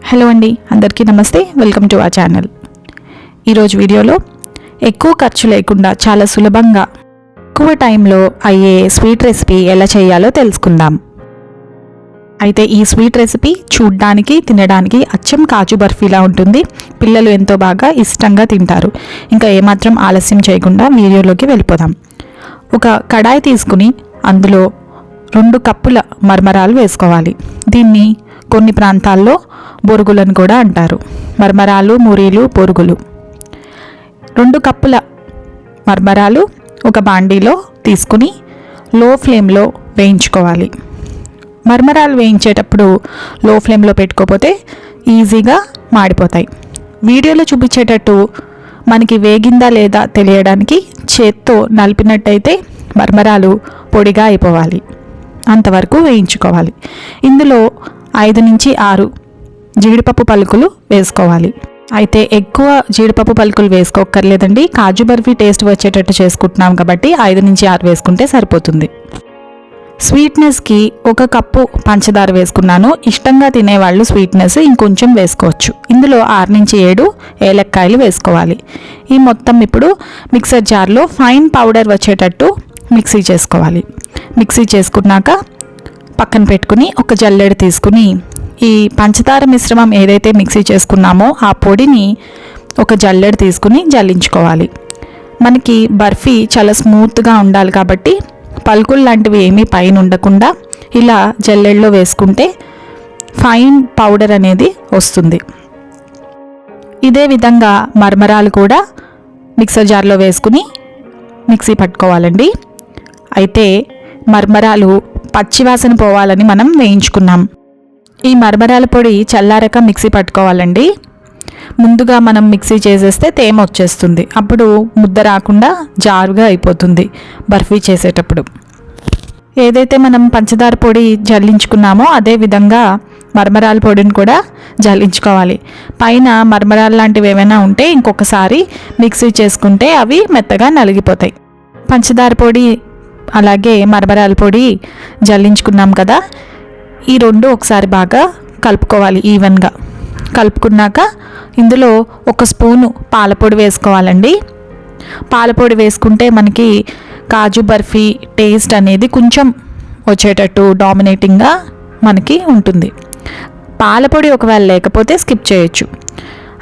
Hello అండి, అందరికీ నమస్తే. Welcome to our channel. ఈరోజు వీడియోలో ఎక్కువ ఖర్చు లేకుండా చాలా సులభంగా ఎక్కువ టైంలో అయ్యే స్వీట్ రెసిపీ ఎలా చేయాలో తెలుసుకుందాం. అయితే ఈ స్వీట్ రెసిపీ చూడ్డానికి తినడానికి అచ్చం కాజు బర్ఫీలా ఉంటుంది. పిల్లలు ఎంతో బాగా ఇష్టంగా తింటారు. ఇంకా ఏమాత్రం ఆలస్యం చేయకుండా వీడియోలోకి వెళ్ళిపోదాం. ఒక కడాయి తీసుకుని అందులో 2 కప్పుల మరమరాలు వేసుకోవాలి. దీన్ని కొన్ని ప్రాంతాల్లో బొరుగులను కూడా అంటారు. మరమరాలు, మురీలు, బొరుగులు. 2 కప్పుల మరమరాలు ఒక బాండీలో తీసుకుని లో ఫ్లేమ్లో వేయించుకోవాలి. మరమరాలు వేయించేటప్పుడు లో ఫ్లేమ్లో పెట్టుకోకపోతే ఈజీగా మాడిపోతాయి. వీడియోలో చూపించేటట్టు మనకి వేగిందా లేదా తెలియడానికి చేత్తో నలిపినట్టయితే మరమరాలు పొడిగా అయిపోవాలి. అంతవరకు వేయించుకోవాలి. ఇందులో 5 నుంచి 6 జీడిపప్పు పలుకులు వేసుకోవాలి. అయితే ఎక్కువ జీడిపప్పు పలుకులు వేసుకోక్కర్లేదండి. కాజు బర్ఫీ టేస్ట్ వచ్చేటట్టు చేసుకుంటున్నాం కాబట్టి 5 నుంచి 6 వేసుకుంటే సరిపోతుంది. స్వీట్నెస్కి 1 కప్పు పంచదార వేసుకున్నాను. ఇష్టంగా తినేవాళ్ళు స్వీట్నెస్ ఇంకొంచెం వేసుకోవచ్చు. ఇందులో 6 నుంచి 7 ఏలక్కాయలు వేసుకోవాలి. ఈ మొత్తం ఇప్పుడు మిక్సర్ జార్లో ఫైన్ పౌడర్ వచ్చేటట్టు మిక్సీ చేసుకోవాలి. మిక్సీ చేసుకున్నాక పక్కన పెట్టుకుని ఒక జల్లెడ తీసుకుని ఈ పంచదార మిశ్రమం ఏదైతే మిక్సీ చేసుకున్నామో ఆ పొడిని ఒక జల్లెడ తీసుకుని జల్లించుకోవాలి. మనకి బర్ఫీ చాలా స్మూత్గా ఉండాలి కాబట్టి పలుకులు లాంటివి ఏమీ పైన ఉండకుండా ఇలా జల్లెడలో వేసుకుంటే ఫైన్ పౌడర్ అనేది వస్తుంది. ఇదే విధంగా మరమరాలు కూడా మిక్సర్ జార్లో వేసుకుని మిక్సీ పట్టుకోవాలండి. అయితే మరమరాలు పచ్చివాసన పోవాలని మనం వేయించుకున్నాం. ఈ మరమరాల పొడి చల్లారక మిక్సీ పట్టుకోవాలండి. ముందుగా మనం మిక్సీ చేసేస్తే తేమ వచ్చేస్తుంది. అప్పుడు ముద్ద రాకుండా జారుగా అయిపోతుంది బర్ఫీ చేసేటప్పుడు. ఏదైతే మనం పంచదార పొడి జల్లించుకున్నామో అదే విధంగా మరమరాల పొడిని కూడా జల్లించుకోవాలి. పైన మరమరాలు లాంటివి ఏమైనా ఉంటే ఇంకొకసారి మిక్సీ చేసుకుంటే అవి మెత్తగా నలిగిపోతాయి. పంచదార పొడి అలాగే మరమరాల పొడి జల్లించుకున్నాం కదా, ఈ 2 ఒకసారి బాగా కలుపుకోవాలి. ఈవెన్గా కలుపుకున్నాక ఇందులో 1 స్పూను పాలపొడి వేసుకోవాలండి. పాలపొడి వేసుకుంటే మనకి కాజు బర్ఫీ టేస్ట్ అనేది కొంచెం వచ్చేటట్టు డామినేటింగ్గా మనకి ఉంటుంది. పాలపొడి ఒకవేళ లేకపోతే స్కిప్ చేయొచ్చు.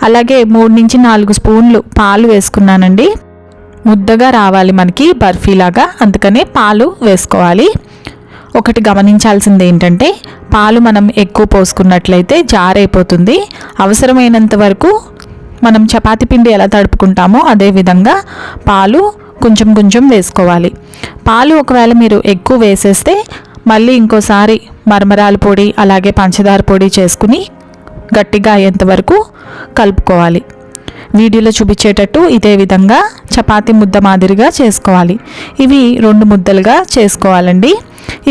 అలాగే 3 నుంచి 4 స్పూన్లు పాలు వేసుకున్నానండి. ముద్దగా రావాలి మనకి బర్ఫీలాగా, అందుకనే పాలు వేసుకోవాలి. ఒకటి గమనించాల్సింది ఏంటంటే పాలు మనం ఎక్కువ పోసుకున్నట్లయితే జారైపోతుంది. అవసరమైనంత వరకు మనం చపాతీ పిండి ఎలా తడుపుకుంటామో అదే విధంగా పాలు కొంచెం కొంచెం వేసుకోవాలి. పాలు ఒకవేళ మీరు ఎక్కువ వేసేస్తే మళ్ళీ ఇంకోసారి మరమరాల పొడి అలాగే పంచదార పొడి చేసుకుని గట్టిగా అయ్యేంత వరకు కలుపుకోవాలి. వీడియోలో చూపించేటట్టు ఇదే విధంగా చపాతీ ముద్ద మాదిరిగా చేసుకోవాలి. ఇవి 2 ముద్దలుగా చేసుకోవాలండి.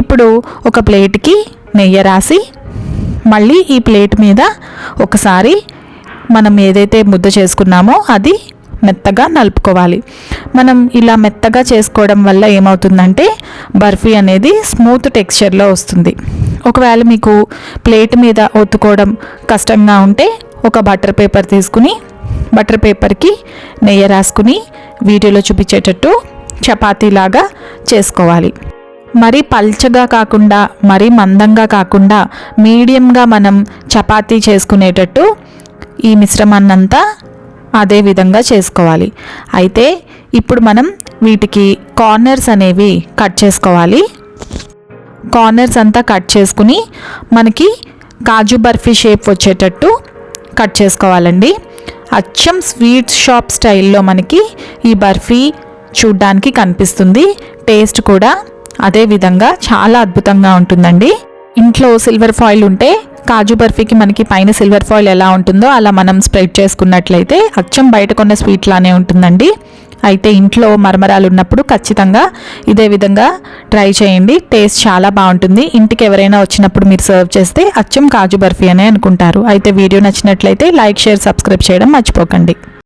ఇప్పుడు ఒక ప్లేట్కి నెయ్యి రాసి మళ్ళీ ఈ ప్లేట్ మీద ఒకసారి మనం ఏదైతే ముద్ద చేసుకున్నామో అది మెత్తగా నలుపుకోవాలి. మనం ఇలా మెత్తగా చేసుకోవడం వల్ల ఏమవుతుందంటే బర్ఫీ అనేది స్మూత్ టెక్స్చర్లో వస్తుంది. ఒకవేళ మీకు ప్లేట్ మీద ఒత్తుకోవడం కష్టంగా ఉంటే ఒక బటర్ పేపర్ తీసుకుని బటర్ పేపర్కి నెయ్యి రాసుకుని వీడియోలో చూపించేటట్టు చపాతీలాగా చేసుకోవాలి. మరీ పల్చగా కాకుండా మరీ మందంగా కాకుండా మీడియంగా మనం చపాతీ చేసుకునేటట్టు ఈ మిశ్రమాన్నంతా అదే విధంగా చేసుకోవాలి. అయితే ఇప్పుడు మనం వీటికి కార్నర్స్ అనేవి కట్ చేసుకోవాలి. కార్నర్స్ అంతా కట్ చేసుకుని మనకి కాజు బర్ఫీ షేప్ వచ్చేటట్టు కట్ చేసుకోవాలండి. అచ్చం స్వీట్ షాప్ స్టైల్లో మనకి ఈ బర్ఫీ చూడ్డానికి కనిపిస్తుంది. టేస్ట్ కూడా అదే విధంగా చాలా అద్భుతంగా ఉంటుందండి. ఇంట్లో సిల్వర్ ఫాయిల్ ఉంటే కాజు బర్ఫీకి మనకి పైన సిల్వర్ ఫాయిల్ ఎలా ఉంటుందో అలా మనం స్ప్రెడ్ చేసుకున్నట్లయితే అచ్చం బయట కొన్న స్వీట్ లానే ఉంటుందండి. అయితే ఇంట్లో మరమరాలు ఉన్నప్పుడు ఖచ్చితంగా ఇదే విధంగా ట్రై చేయండి. టేస్ట్ చాలా బాగుంటుంది. ఇంటికి ఎవరైనా వచ్చినప్పుడు మీరు సర్వ్ చేస్తే అచ్చం కాజు బర్ఫీ అనే అనుకుంటారు. అయితే వీడియో నచ్చినట్లయితే లైక్, షేర్, సబ్స్క్రైబ్ చేయడం మర్చిపోకండి.